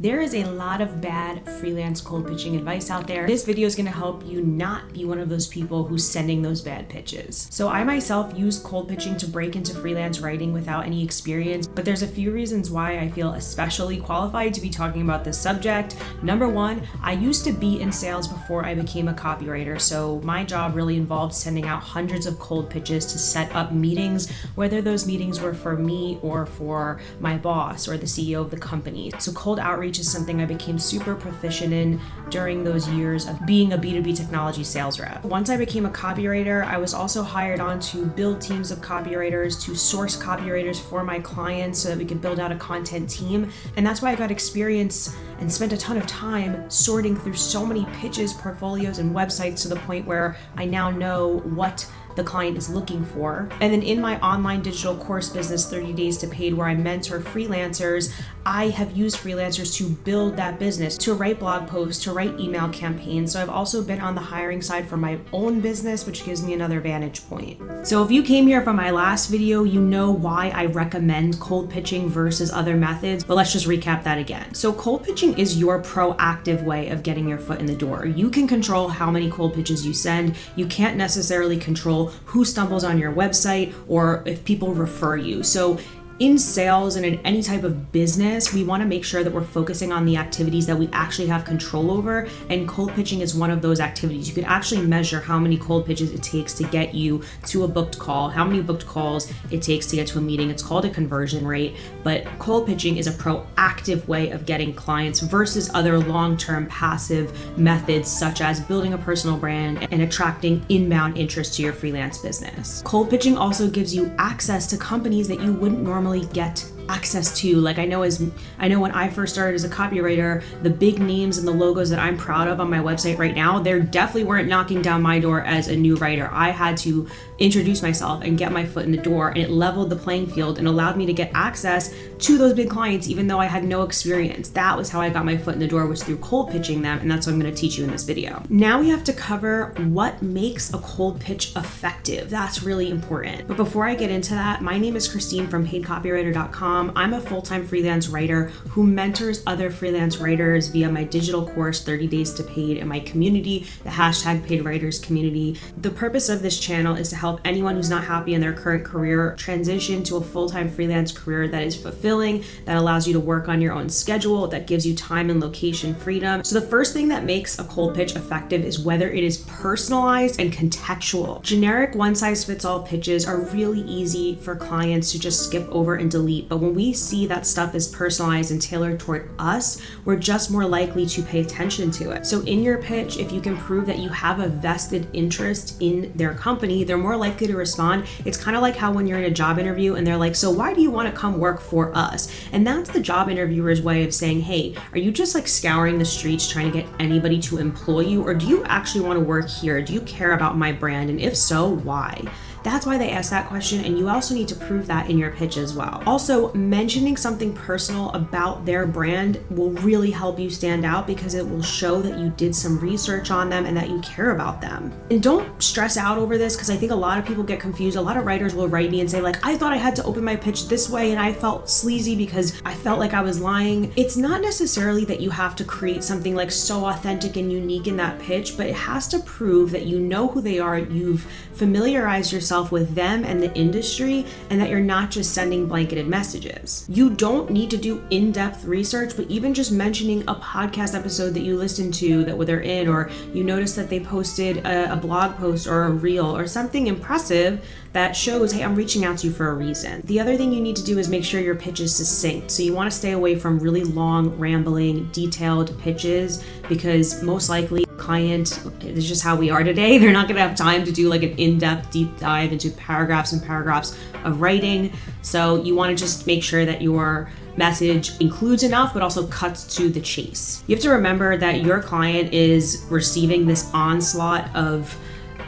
There is a lot of bad freelance cold pitching advice out there. This video is going to help you not be one of those people who's sending those bad pitches. So I myself used cold pitching to break into freelance writing without any experience, but there's a few reasons why I feel especially qualified to be talking about this subject. Number one, I used to be in sales before I became a copywriter, so my job really involved sending out hundreds of cold pitches to set up meetings, whether those meetings were for me or for my boss or the CEO of the company. So cold outreach is something I became super proficient in during those years of being a B2B technology sales rep. Once I became a copywriter, I was also hired on to build teams of copywriters, to source copywriters for my clients so that we could build out a content team. And that's why I got experience and spent a ton of time sorting through so many pitches, portfolios, and websites to the point where I now know what the client is looking for. And then in my online digital course business, 30 Days to Paid, where I mentor freelancers, I have used freelancers to build that business, to write blog posts, to write email campaigns. So I've also been on the hiring side for my own business, which gives me another vantage point. So if you came here from my last video, you know why I recommend cold pitching versus other methods, but let's just recap that again. So cold pitching is your proactive way of getting your foot in the door. You can control how many cold pitches you send. You can't necessarily control who stumbles on your website or if people refer you. So in sales and in any type of business, we want to make sure that we're focusing on the activities that we actually have control over, and cold pitching is one of those activities. You can actually measure how many cold pitches it takes to get you to a booked call, how many booked calls it takes to get to a meeting. It's called a conversion rate, but cold pitching is a proactive way of getting clients versus other long-term passive methods such as building a personal brand and attracting inbound interest to your freelance business. Cold pitching also gives you access to companies that you wouldn't normally get access to. Like I know when I first started as a copywriter, the big names and the logos that I'm proud of on my website right now, they definitely weren't knocking down my door as a new writer. I had to introduce myself and get my foot in the door, and it leveled the playing field and allowed me to get access to those big clients even though I had no experience. That was how I got my foot in the door, was through cold pitching them, and that's what I'm going to teach you in this video. Now we have to cover what makes a cold pitch effective. That's really important. But before I get into that, my name is Christine from paidcopywriter.com. I'm a full-time freelance writer who mentors other freelance writers via my digital course, 30 Days to Paid, and my community, the #PaidWriters community. The purpose of this channel is to help anyone who's not happy in their current career transition to a full-time freelance career that is fulfilling, that allows you to work on your own schedule, that gives you time and location freedom. So the first thing that makes a cold pitch effective is whether it is personalized and contextual. Generic one-size-fits-all pitches are really easy for clients to just skip over and delete, but when we see that stuff is personalized and tailored toward us, we're just more likely to pay attention to it. So in your pitch, if you can prove that you have a vested interest in their company, they're more likely to respond. It's kind of like how when you're in a job interview and they're like, so why do you want to come work for us? And that's the job interviewer's way of saying, hey, are you just like scouring the streets trying to get anybody to employ you? Or do you actually want to work here? Do you care about my brand? And if so, why? That's why they ask that question, and you also need to prove that in your pitch as well. Also, mentioning something personal about their brand will really help you stand out because it will show that you did some research on them and that you care about them. And don't stress out over this, because I think a lot of people get confused. A lot of writers will write me and say like, I thought I had to open my pitch this way and I felt sleazy because I felt like I was lying. It's not necessarily that you have to create something like so authentic and unique in that pitch, but it has to prove that you know who they are, you've familiarized yourself with them and the industry, and that you're not just sending blanketed messages. You don't need to do in-depth research, but even just mentioning a podcast episode that you listened to that they're in, or you notice that they posted a blog post or a reel or something impressive that shows, hey, I'm reaching out to you for a reason. The other thing you need to do is make sure your pitch is succinct. So you want to stay away from really long, rambling, detailed pitches, because most likely client, it's just how we are today. They're not going to have time to do like an in-depth deep dive into paragraphs and paragraphs of writing. So you want to just make sure that your message includes enough, but also cuts to the chase. You have to remember that your client is receiving this onslaught of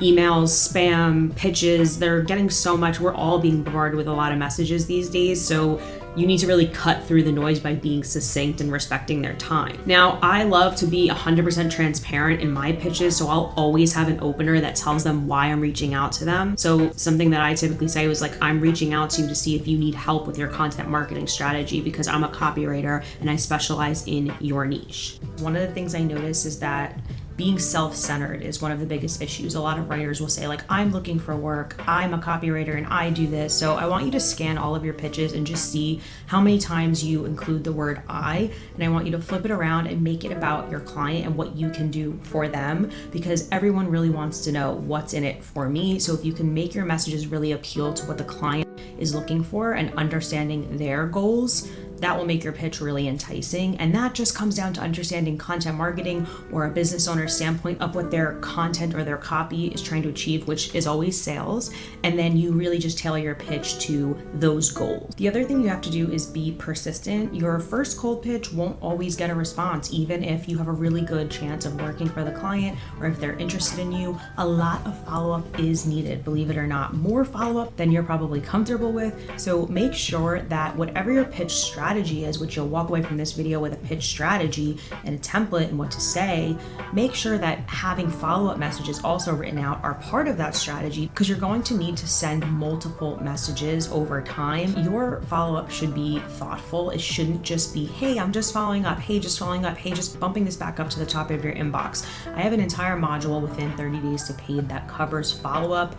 emails, spam, pitches. They're getting so much. We're all being bombarded with a lot of messages these days. So you need to really cut through the noise by being succinct and respecting their time. Now, I love to be 100% transparent in my pitches, so I'll always have an opener that tells them why I'm reaching out to them. So something that I typically say was like, I'm reaching out to you to see if you need help with your content marketing strategy because I'm a copywriter and I specialize in your niche. One of the things I notice is that being self-centered is one of the biggest issues. A lot of writers will say like, I'm looking for work, I'm a copywriter and I do this. So I want you to scan all of your pitches and just see how many times you include the word I, and I want you to flip it around and make it about your client and what you can do for them, because everyone really wants to know what's in it for me. So if you can make your messages really appeal to what the client is looking for and understanding their goals, that will make your pitch really enticing. And that just comes down to understanding content marketing or a business owner's standpoint of what their content or their copy is trying to achieve, which is always sales. And then you really just tailor your pitch to those goals. The other thing you have to do is be persistent. Your first cold pitch won't always get a response, even if you have a really good chance of working for the client or if they're interested in you. A lot of follow-up is needed, believe it or not, more follow-up than you're probably comfortable with. So make sure that whatever your pitch strategy is, which you'll walk away from this video with a pitch strategy and a template and what to say, make sure that having follow-up messages also written out are part of that strategy, because you're going to need to send multiple messages over time. Your follow-up should be thoughtful. It shouldn't just be, hey, I'm just following up, hey, just following up, hey, just bumping this back up to the top of your inbox. I have an entire module within 30 Days to Paid that covers follow-up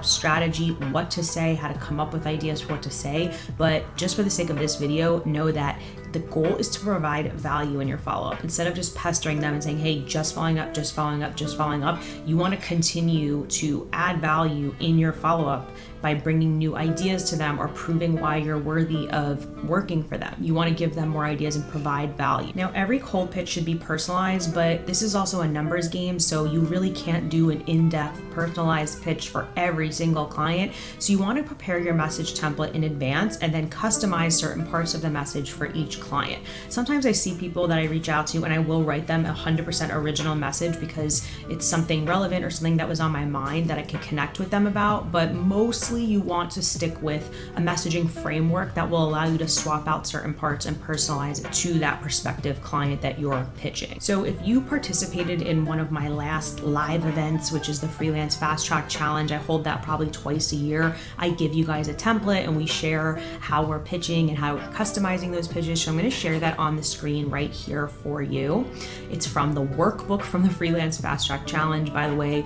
strategy, what to say, how to come up with ideas for what to say. But just for the sake of this video, know that the goal is to provide value in your follow-up. Instead of just pestering them and saying, hey, just following up, just following up, just following up, you want to continue to add value in your follow-up by bringing new ideas to them or proving why you're worthy of working for them. You want to give them more ideas and provide value. Now, every cold pitch should be personalized, but this is also a numbers game, so you really can't do an in-depth personalized pitch for every single client. So you want to prepare your message template in advance and then customize certain parts of the message for each client. Sometimes I see people that I reach out to and I will write them a 100% original message because it's something relevant or something that was on my mind that I can connect with them about, but mostly you want to stick with a messaging framework that will allow you to swap out certain parts and personalize it to that prospective client that you're pitching. So if you participated in one of my last live events, which is the Freelance Fast Track Challenge, I hold that probably twice a year. I give you guys a template and we share how we're pitching and how we're customizing those pitches. So I'm going to share that on the screen right here for you. It's from the workbook from the Freelance Fast Track Challenge. By the way,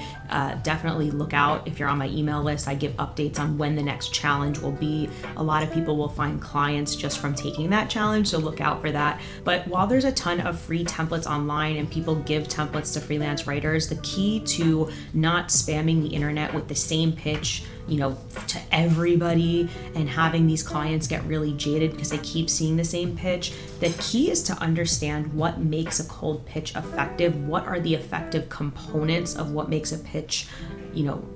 definitely look out if you're on my email list. I give updates on when the next challenge will be. A lot of people will find clients just from taking that challenge, so look out for that. But while there's a ton of free templates online and people give templates to freelance writers, the key to not spamming the internet with the same pitch, to everybody and having these clients get really jaded because they keep seeing the same pitch. The key is to understand what makes a cold pitch effective. What are the effective components of what makes a pitch,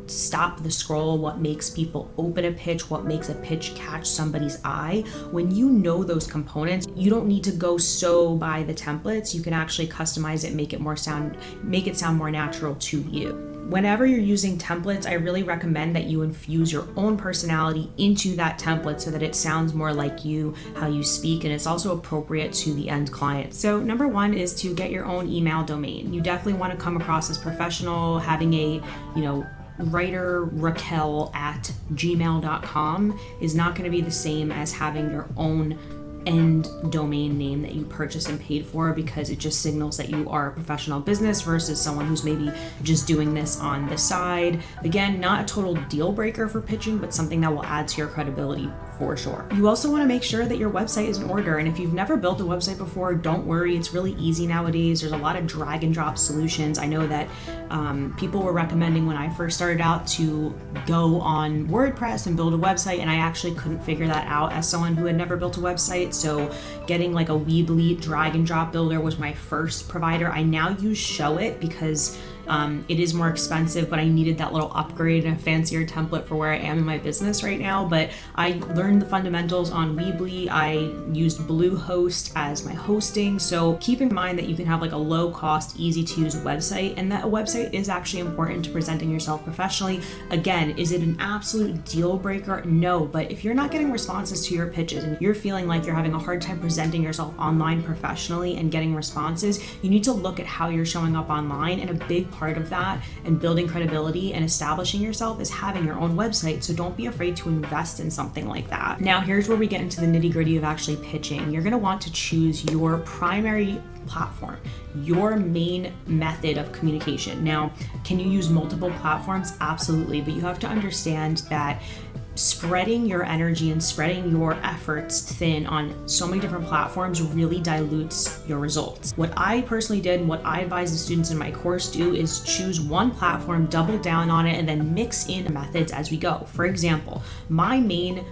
stop the scroll, what makes people open a pitch, what makes a pitch catch somebody's eye. When you know those components, you don't need to go so by the templates. You can actually customize it, make it sound more natural to you. Whenever you're using templates, I really recommend that you infuse your own personality into that template so that it sounds more like you, how you speak, and it's also appropriate to the end client. So number one is to get your own email domain. You definitely want to come across as professional. Having a, writerraquel@gmail.com is not going to be the same as having your own end domain name that you purchased and paid for, because it just signals that you are a professional business versus someone who's maybe just doing this on the side. Again, not a total deal breaker for pitching, but something that will add to your credibility for sure. You also want to make sure that your website is in order. And if you've never built a website before, don't worry. It's really easy nowadays. There's a lot of drag and drop solutions. I know that people were recommending when I first started out to go on WordPress and build a website, and I actually couldn't figure that out as someone who had never built a website. So getting like a Weebly drag and drop builder was my first provider. I now use Showit because It is more expensive, but I needed that little upgrade and a fancier template for where I am in my business right now. But I learned the fundamentals on Weebly. I used Bluehost as my hosting. So keep in mind that you can have like a low cost, easy to use website, and that a website is actually important to presenting yourself professionally. Again, is it an absolute deal breaker? No, but if you're not getting responses to your pitches and you're feeling like you're having a hard time presenting yourself online professionally and getting responses, you need to look at how you're showing up online. And a big part of that and building credibility and establishing yourself is having your own website. So don't be afraid to invest in something like that. Now, here's where we get into the nitty-gritty of actually pitching. You're going to want to choose your primary platform, your main method of communication. Now, can you use multiple platforms? Absolutely, but you have to understand that spreading your energy and spreading your efforts thin on so many different platforms really dilutes your results. What I personally did, and what I advise the students in my course do, is choose one platform, double down on it, and then mix in methods as we go. For example, my main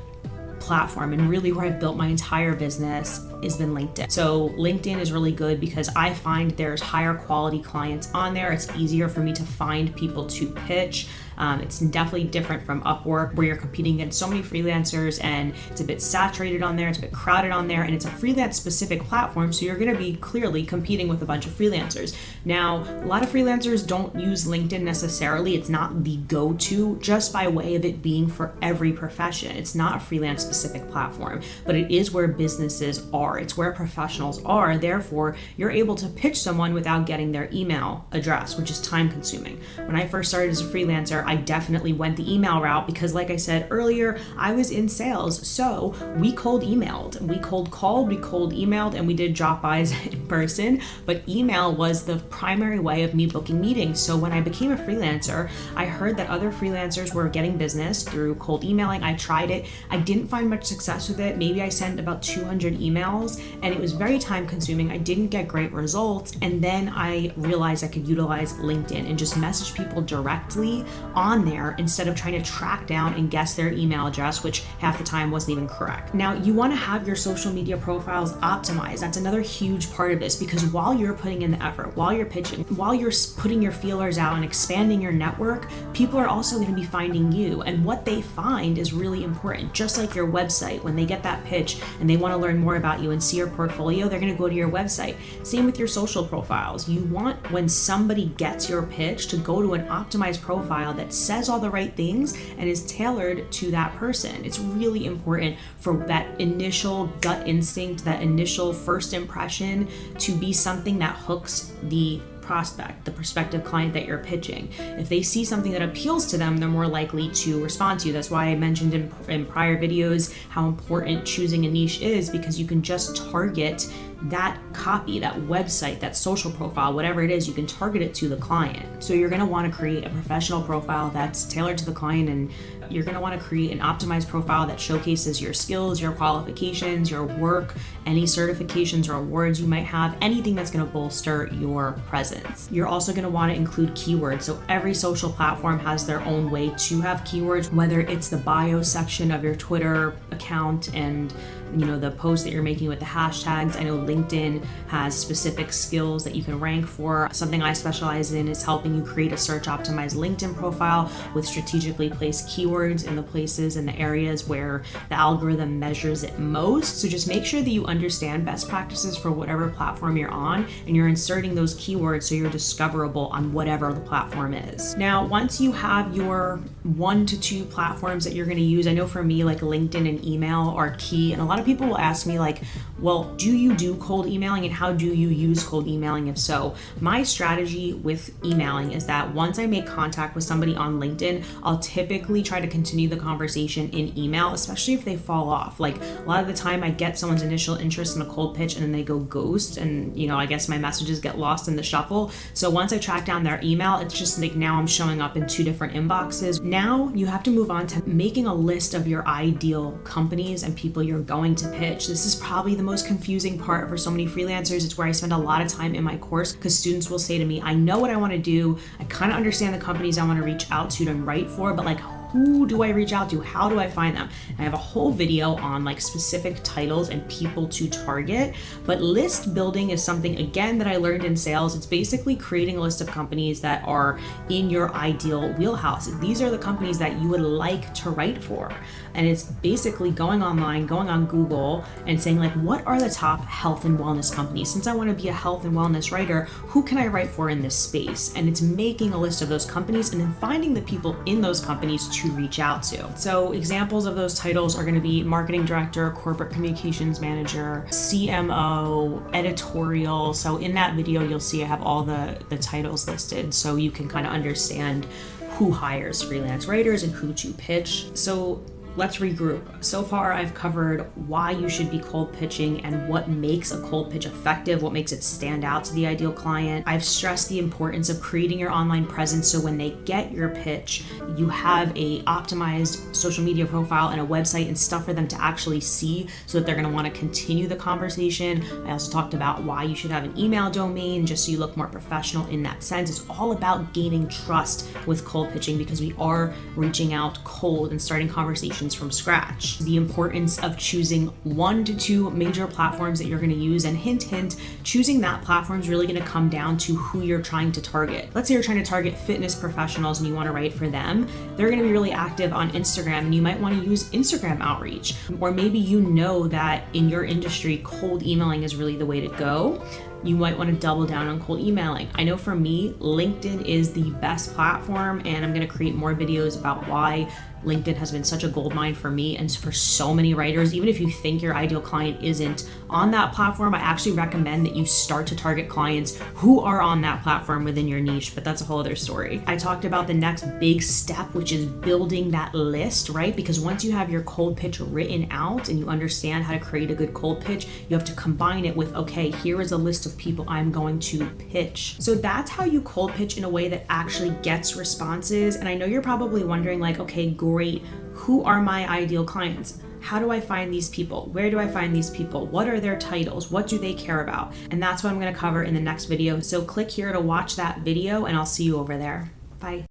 platform and really where I've built my entire business has been LinkedIn. So LinkedIn is really good because I find there's higher quality clients on there. It's easier for me to find people to pitch. It's definitely different from Upwork, where you're competing against so many freelancers and it's a bit saturated on there, it's a bit crowded on there, and it's a freelance specific platform, so you're going to be clearly competing with a bunch of freelancers. Now, a lot of freelancers don't use LinkedIn necessarily. It's not the go-to just by way of it being for every profession. It's not a freelance specific platform, but it is where businesses are. It's where professionals are. Therefore, you're able to pitch someone without getting their email address, which is time consuming. When I first started as a freelancer, I definitely went the email route because, like I said earlier, I was in sales. So we cold emailed, we cold called, we cold emailed, and we did drop bys in person. But email was the primary way of me booking meetings. So when I became a freelancer, I heard that other freelancers were getting business through cold emailing. I tried it. I didn't find much success with it. Maybe I sent about 200 emails and it was very time consuming. I didn't get great results. And then I realized I could utilize LinkedIn and just message people directly on there instead of trying to track down and guess their email address, which half the time wasn't even correct. Now, you want to have your social media profiles optimized. That's another huge part of this, because while you're putting in the effort, while you're pitching, while you're putting your feelers out and expanding your network, people are also going to be finding you. And what they find is really important. Just like your website, when they get that pitch and they want to learn more about you and see your portfolio, they're going to go to your website. Same with your social profiles. You want, when somebody gets your pitch, to go to an optimized profile that says all the right things and is tailored to that person. It's really important for that initial gut instinct, that initial first impression, to be something that hooks the prospect, the prospective client that you're pitching. If they see something that appeals to them, they're more likely to respond to you. That's why I mentioned in prior videos how important choosing a niche is, because you can just target that copy, that website, that social profile, whatever it is, you can target it to the client. So you're going to want to create a professional profile that's tailored to the client, and you're going to want to create an optimized profile that showcases your skills, your qualifications, your work, any certifications or awards you might have, anything that's going to bolster your presence. You're also going to want to include keywords. So every social platform has their own way to have keywords, whether it's the bio section of your Twitter account and the post that you're making with the hashtags. I know LinkedIn has specific skills that you can rank for. Something I specialize in is helping you create a search optimized LinkedIn profile with strategically placed keywords in the places and the areas where the algorithm measures it most. So just make sure that you understand best practices for whatever platform you're on, and you're inserting those keywords so you're discoverable on whatever the platform is. Now, once you have your 1 to 2 platforms that you're going to use, I know for me, like LinkedIn and email are key, and a lot of people will ask me like, well, do you do cold emailing, and how do you use cold emailing if so? My strategy with emailing is that once I make contact with somebody on LinkedIn, I'll typically try to continue the conversation in email, especially if they fall off. Like a lot of the time I get someone's initial interest in a cold pitch and then they go ghost, and I guess my messages get lost in the shuffle. So once I track down their email, it's just like now I'm showing up in 2 different inboxes. Now you have to move on to making a list of your ideal companies and people you're going to pitch. This is probably the most confusing part for so many freelancers. It's where I spend a lot of time in my course, because students will say to me, I know what I want to do. I kind of understand the companies I want to reach out to and write for, but like, who do I reach out to? How do I find them? And I have a whole video on like specific titles and people to target, but list building is something, again, that I learned in sales. It's basically creating a list of companies that are in your ideal wheelhouse. These are the companies that you would like to write for. And it's basically going online, going on Google and saying like, what are the top health and wellness companies? Since I want to be a health and wellness writer, who can I write for in this space? And it's making a list of those companies and then finding the people in those companies to reach out to. So examples of those titles are going to be marketing director, corporate communications manager, CMO, editorial. So in that video, you'll see I have all the titles listed so you can kind of understand who hires freelance writers and who to pitch. So let's regroup. So far, I've covered why you should be cold pitching and what makes a cold pitch effective, what makes it stand out to the ideal client. I've stressed the importance of creating your online presence so when they get your pitch, you have a optimized social media profile and a website and stuff for them to actually see so that they're going to want to continue the conversation. I also talked about why you should have an email domain just so you look more professional in that sense. It's all about gaining trust with cold pitching because we are reaching out cold and starting conversations from scratch. The importance of choosing 1 to 2 major platforms that you're going to use, and hint, choosing that platform is really going to come down to who you're trying to target. Let's say you're trying to target fitness professionals and you want to write for them. They're going to be really active on Instagram and you might want to use Instagram outreach. Or maybe you know that in your industry, cold emailing is really the way to go. You might want to double down on cold emailing. I know for me, LinkedIn is the best platform, and I'm going to create more videos about why LinkedIn has been such a goldmine for me and for so many writers. Even if you think your ideal client isn't on that platform, I actually recommend that you start to target clients who are on that platform within your niche, but that's a whole other story. I talked about the next big step, which is building that list, right? Because once you have your cold pitch written out and you understand how to create a good cold pitch, you have to combine it with, okay, here is a list of people I'm going to pitch. So that's how you cold pitch in a way that actually gets responses. And I know you're probably wondering like, okay, great, who are my ideal clients? How do I find these people? Where do I find these people? What are their titles? What do they care about? And that's what I'm going to cover in the next video. So click here to watch that video and I'll see you over there. Bye.